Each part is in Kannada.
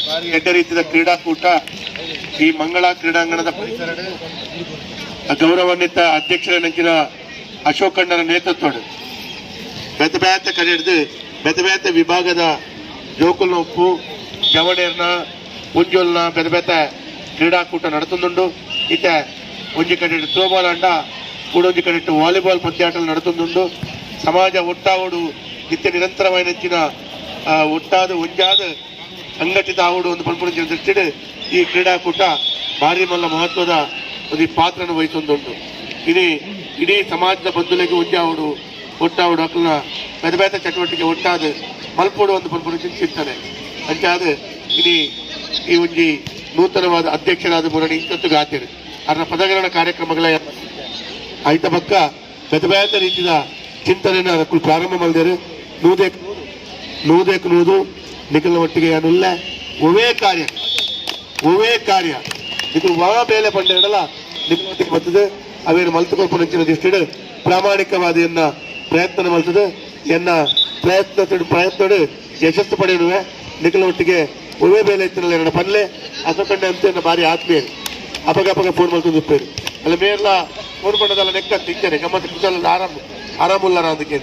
ಭಾರಿ ಎಡ್ಡ ರೀತಿಯ ಕ್ರೀಡಾಕೂಟ ಈ ಮಂಗಳ ಕ್ರೀಡಾಂಗಣದ ಪರಿಸರ ಗೌರವಾನ್ವಿತ ಅಧ್ಯಕ್ಷರ ನಂಚಿನ ಅಶೋಕಣ್ಣರ ನೇತೃತ್ವ ಬೆತ್ತ ಬೇತ ಕಡೆ ಹಿಡಿದು ಬೆತ್ತ ಬೇತ ವಿಭಾಗದ ಜೋಕುಲ್ನ ಉಪ್ಪು ಜವಡೇರ್ನ ಪುಂಜೋಲ್ನ ಬೆತ್ತ ಬೇತ ಕ್ರೀಡಾಕೂಟ ನಡತುಂದುಂಡು ಇತ್ತ ಒಂಜಿ ಕಡೆ ಥ್ರೋಬಾಲ್ ಅಂಡ ಕೂಡೊಂಜಿ ಕಡೆ ವಾಲಿಬಾಲ್ ಪಂದ್ಯಾಟಲು ನಡತುಂದುಂಡು ಸಮಾಜ ಒಟ್ಟಾವಡು ನಿತ್ಯ ನಿರಂತರವಾದ ಒಟ್ಟಾದ ಒಂಜಾದ ಸಂಘಟಿತ ಆವಡು ಒಂದು ಪಂಪುಣಿನ ದೃಷ್ಟಿಡು ಈ ಕ್ರೀಡಾಕೂಟ ಭಾರಿ ಮಲ್ಲ ಮಹತ್ವದ ಒಂದು ಪಾತ್ರನ ವಹಿಸೊಂದುಂಟು ಇಡೀ ಸಮಾಜದ ಬಂಧುಲೆಗೆ ಒಂಜಾವಡು ಒಟ್ಟಾವಡು ಅಕ್ಕನ ಬೆದಬೇತ ಚಟುವಟಿಕೆ ಒಟ್ಟಾದ ಮಲ್ಪೋಡು ಒಂದು ಪಂಪುಣಿನ ಚಿಂತನೆ ಅಂಚಾದ ಈ ಒಂಜಿ ನೂತನವಾದ ಅಧ್ಯಕ್ಷರಾದ ಮುರಣಿ ಇಂಕತ್ತು ಗಾತಿರು ಅದರ ಪದಗ್ರಹಣ ಕಾರ್ಯಕ್ರಮಗಳ ಆಯ್ತ ಪಕ್ಕ ಬೆದಬೇತ ರೀತಿಯ ಚಿಂತನೆಯನ್ನು ಅದಕ್ಕೂ ಪ್ರಾರಂಭ ಮಾಡಿದರು ನೂದೇಕ್ ನೂದು ನಿಖಿಲ ಒಟ್ಟಿಗೆ ಅನುಲ್ಲ ಒವೇ ಕಾರ್ಯ ಇದು ವಾ ಬೇಲೆ ಪಂಡ ಇಡಲ್ಲ ನಿಖಿಲ ಒಟ್ಟಿಗೆ ಬರ್ತದೆ ಅವೇನು ಮಲ್ತುಕೊಲ್ಪ ನೆಚ್ಚಿನ ದಿಷ್ಟಿಡು ಪ್ರಾಮಾಣಿಕವಾದ ಪ್ರಯತ್ನ ಮಲ್ತದೆ ಪ್ರಯತ್ನ ಯಶಸ್ಸು ಪಡೆಯುವೆ ನಿಖಿಲ ಒಟ್ಟಿಗೆ ಒವೇ ಬೇಲೆ ಎತ್ತಿನಲ್ಲ ಎರಡು ಪಲ್ಲೆ ಅಸಕಂಡೆ ಅಂತ ಭಾರಿ ಆತ್ಮೀಯ ಅಪಗ ಫೋನ್ ಮಾಡ್ಕೊಂಡು ಉಪ್ಪೇರು ಅಲ್ಲ ಮೇಲ್ಲ ಫೋನ್ ಮಾಡೋದಲ್ಲ ನೆಕ್ಕ ತಿಂತಾರೆ ಗಮ್ಮತ್ತು ಕುಶಲ ಆರಾಮುಲ್ಲಾರ ಅದಕ್ಕೆ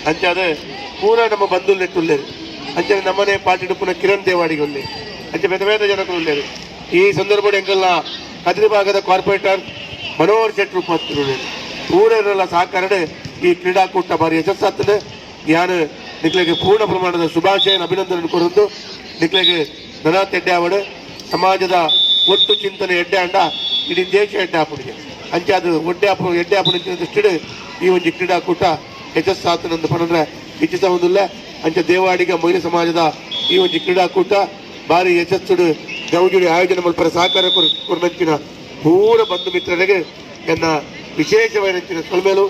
ಅಂಚಾದೆ ಪೂರ ನಮ್ಮ ಬಂಧುಲ್ ನೆಟ್ಟುಳ್ಳೇರು ಅಂಚೆ ನಮ್ಮನೆ ಪಾರ್ಟಿ ಪುನಃ ಕಿರಣ್ ದೇವಾಡಿಗೆ ಉಳ್ಳೆ ಅಂಚೆ ಬೇದ ಜನಗಳು ಉಳ್ಳೇರು ಈ ಸಂದರ್ಭ ಎಂಕಲ್ನ ಕದ್ರಿ ಭಾಗದ ಕಾರ್ಪೊರೇಟರ್ ಮನೋಹರ್ ಶೆಟ್ರು ಉಪಸ್ಥಿತರು ಪೂರರೆಲ್ಲ ಸಹಕಾರಡೆ ಈ ಕ್ರೀಡಾಕೂಟ ಭಾರಿ ಯಶಸ್ಸಾಗ್ತದೆ ಯಾನು ನಿಕ್ಲೆಗೆ ಪೂರ್ಣ ಪ್ರಮಾಣದ ಶುಭಾಶಯ ಅಭಿನಂದನೆ ಕೊಡೋದು ನಿಕ್ಲೆಗೆ ಧನಾತ್ ಎಡ್ಡೆ ಆವಡು ಸಮಾಜದ ಒಟ್ಟು ಚಿಂತನೆ ಎಡ್ಡೆ ಅಂಡ ಇಡೀ ದೇಶ ಎಡ್ಡೆ ಹಾಪುಡಿಗೆ ಅಂಚೆ ಅದು ಎಡ್ಡೆ ಹಾಪುಡಿನ ದೃಷ್ಟಿಡು ಈ ಒಂದು ಕ್ರೀಡಾಕೂಟ ಯಶಸ್ಸಾಗ್ತದೆ ಪಂದ್ರೆ ಇಚ್ಛಿಸೋದಿಲ್ಲ ಅಂಚೆ ದೇವಾಡಿಗ ಮಹಿಳಾ ಸಮಾಜದ ಈ ಒಂದು ಕ್ರೀಡಾಕೂಟ ಭಾರಿ ಯಶಸ್ಸುಡು ಗೌಜುಡಿ ಆಯೋಜನೆ ಮಲ್ಪರ ಸಹಕಾರ ಕೊರನಂಚಿನ ಪೂರ ಬಂಧು ಮಿತ್ರರಿಗೆ ಎನ್ನ ವಿಶೇಷವಾದ ಸೊಲ್ಮೇಲು